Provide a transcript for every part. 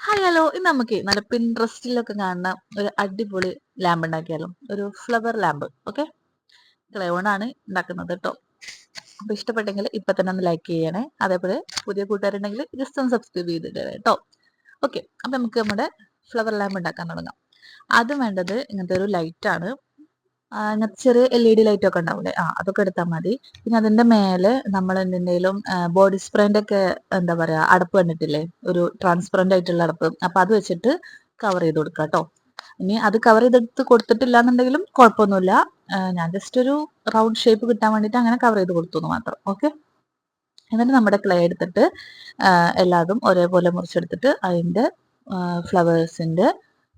Hi hello ഇന്ന് നമുക്ക് നല്ല പിൻട്രസ്റ്റിലൊക്കെ കാണുന്ന ഒരു അടിപൊളി ലാമ്പ് ഉണ്ടാക്കിയാലോ. ഒരു ഫ്ലവർ ലാമ്പ്. ഓക്കെ, ക്ലൈവോണാണ് ഉണ്ടാക്കുന്നത് കേട്ടോ. അപ്പൊ ഇഷ്ടപ്പെട്ടെങ്കിൽ ഇപ്പൊ തന്നെ ഒന്ന് ലൈക്ക് ചെയ്യണേ. അതേപോലെ പുതിയ കൂട്ടുകാരുണ്ടെങ്കിൽ ജസ്റ്റ് ഒന്ന് സബ്സ്ക്രൈബ് ചെയ്തിട്ട് കേട്ടോ. ഓക്കെ, അപ്പൊ നമുക്ക് നമ്മുടെ ഫ്ലവർ ലാമ്പ് ഉണ്ടാക്കാൻ തുടങ്ങാം. ആദ്യം വേണ്ടത് ഇങ്ങനത്തെ ഒരു ലൈറ്റ് ആണ്. ഇങ്ങനത്തെ ചെറിയ LED ലൈറ്റ് ഒക്കെ ഉണ്ടാവില്ലേ, അതൊക്കെ എടുത്താൽ മതി. പിന്നെ അതിന്റെ മേലെ നമ്മൾ എന്തെങ്കിലും ബോഡി സ്പ്രേന്റെ ഒക്കെ എന്താ പറയാ അടപ്പ് കണ്ടിട്ടില്ലേ, ഒരു ട്രാൻസ്പെറന്റ് ആയിട്ടുള്ള അടപ്പ്. അപ്പൊ അത് വെച്ചിട്ട് കവർ ചെയ്ത് കൊടുക്കുക കേട്ടോ. ഇനി അത് കവർ ചെയ്തെടുത്ത് കൊടുത്തിട്ടില്ല എന്നുണ്ടെങ്കിലും കുഴപ്പമൊന്നുമില്ല. ഞാൻ ജസ്റ്റ് ഒരു റൗണ്ട് ഷേപ്പ് കിട്ടാൻ വേണ്ടിയിട്ട് അങ്ങനെ കവർ ചെയ്ത് കൊടുത്തു എന്ന് മാത്രം. ഓക്കെ, എന്നിട്ട് നമ്മുടെ ക്ലേ എടുത്തിട്ട് എല്ലാതും ഒരേപോലെ മുറിച്ചെടുത്തിട്ട് അതിന്റെ ഫ്ലവേഴ്സിന്റെ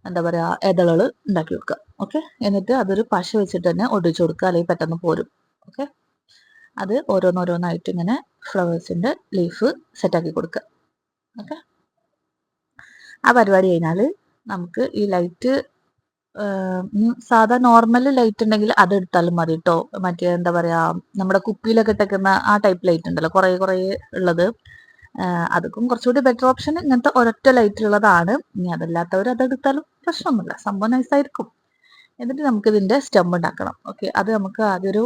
എന്താ പറയാ ഇതളുകൾ ഉണ്ടാക്കി വെക്കുക. ഓക്കെ, എന്നിട്ട് അതൊരു പശ വെച്ചിട്ട് തന്നെ ഒടിച്ചു കൊടുക്കുക, അല്ലെങ്കിൽ പെട്ടെന്ന് പോരും. ഓക്കെ, അത് ഓരോന്നോരോന്നായിട്ട് ഇങ്ങനെ ഫ്ലവേഴ്സിന്റെ ലീഫ് സെറ്റാക്കി കൊടുക്കുക. ഓക്കെ, ആ പരിപാടി കഴിഞ്ഞാൽ നമുക്ക് ഈ ലൈറ്റ് സാധാ നോർമൽ ലൈറ്റ് ഉണ്ടെങ്കിൽ അത് എടുത്താലും മതി കേട്ടോ. മറ്റേ എന്താ പറയാ നമ്മുടെ കുപ്പിയിലൊക്കെ ഇട്ടേക്കുന്ന ആ ടൈപ്പ് ലൈറ്റ് ഉണ്ടല്ലോ, കുറേ കുറേ ഉള്ളത്. അതൊക്കെ കുറച്ചുകൂടി ബെറ്റർ ഓപ്ഷൻ ഇങ്ങനത്തെ ഒരൊറ്റ ലൈറ്റ് ഉള്ളതാണ്. ഇനി അതല്ലാത്തവർ അതെടുത്താലും പ്രശ്നമൊന്നുമില്ല, സംഭവം നൈസായിരിക്കും. എന്നിട്ട് നമുക്ക് ഇതിന്റെ സ്റ്റെം ഉണ്ടാക്കണം. ഓക്കെ, അത് നമുക്ക് ആദ്യം ഒരു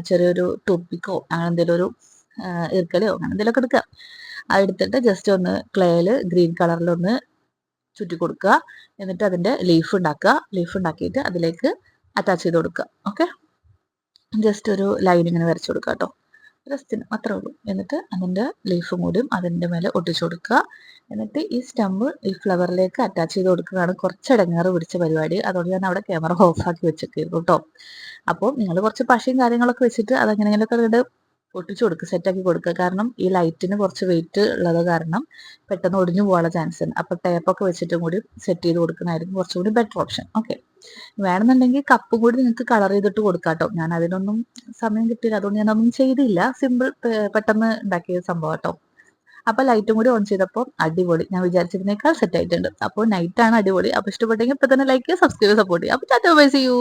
ചെറിയൊരു ടൂത്ത്പിക്കോ അങ്ങനെ എന്തെങ്കിലും ഒരു ഈർക്കലോ അങ്ങനെ എന്തെങ്കിലുമൊക്കെ എടുക്കുക. അത് എടുത്തിട്ട് ജസ്റ്റ് ഒന്ന് ക്ലേയില് ഗ്രീൻ കളറിലൊന്ന് ചുറ്റി കൊടുക്കുക. എന്നിട്ട് അതിന്റെ ലീഫ് ഉണ്ടാക്കുക. ലീഫ് ഉണ്ടാക്കിയിട്ട് അതിലേക്ക് അറ്റാച്ച് ചെയ്ത് കൊടുക്കുക. ഓക്കെ, ജസ്റ്റ് ഒരു ലൈൻ ഇങ്ങനെ വരച്ചു കൊടുക്കുക കേട്ടോ. ജസ്റ്റിന് അത്രേ ഉള്ളൂ. എന്നിട്ട് അതിന്റെ ലീഫും കൂടിയും അതിന്റെ മേലെ ഒട്ടിച്ചു കൊടുക്കുക. എന്നിട്ട് ഈ സ്റ്റമ്പ് ഈ ഫ്ലവറിലേക്ക് അറ്റാച്ച് ചെയ്ത് കൊടുക്കുകയാണ് കുറച്ച് ഇടങ്ങേറ് പിടിച്ച പരിപാടി. അതുകൊണ്ട് ഞാൻ അവിടെ ക്യാമറ ഓഫ് ആക്കി വെച്ചേക്കായിരുന്നു കേട്ടോ. അപ്പോൾ നിങ്ങൾ കുറച്ച് പശയും കാര്യങ്ങളൊക്കെ വെച്ചിട്ട് അതെങ്ങനെയെങ്കിലൊക്കെ ഒട്ടിച്ചു കൊടുക്കുക, സെറ്റാക്കി കൊടുക്കുക. കാരണം ഈ ലൈറ്റിന് കുറച്ച് വെയിറ്റ് ഉള്ളത് കാരണം പെട്ടെന്ന് ഒടിഞ്ഞു പോകാനുള്ള ചാൻസ് ഉണ്ട്. അപ്പോൾ ടേപ്പൊക്കെ വെച്ചിട്ടും കൂടി സെറ്റ് ചെയ്ത് കൊടുക്കുന്നതായിരിക്കും കുറച്ചുകൂടി ബെറ്റർ ഓപ്ഷൻ. ഓക്കെ, വേണമെന്നുണ്ടെങ്കിൽ കപ്പ് കൂടി നിങ്ങൾക്ക് കളർ ചെയ്തിട്ട് കൊടുക്കാം കേട്ടോ. ഞാൻ അതിനൊന്നും സമയം കിട്ടിയില്ല, അതുകൊണ്ട് ഞാനൊന്നും ചെയ്തില്ല. സിമ്പിൾ, പെട്ടെന്ന് ഉണ്ടാക്കിയ സംഭവം കേട്ടോ. അപ്പൊ ലൈറ്റും കൂടി ഓൺ ചെയ്തപ്പോൾ അടിപൊളി, ഞാൻ വിചാരിച്ചതിനേക്കാൾ സെറ്റ് ആയിട്ടുണ്ട്. അപ്പോൾ നൈറ്റാണ് അടിപൊളി. അപ്പൊ ഇഷ്ടപ്പെട്ടെങ്കിൽ ഇപ്പൊ തന്നെ ലൈക്ക് ചെയ്യുക, സബ്സ്ക്രൈബ്, സപ്പോർട്ട് ചെയ്യുക. അപ്പൊ ടാറ്റാ ബൈ, സീ യു.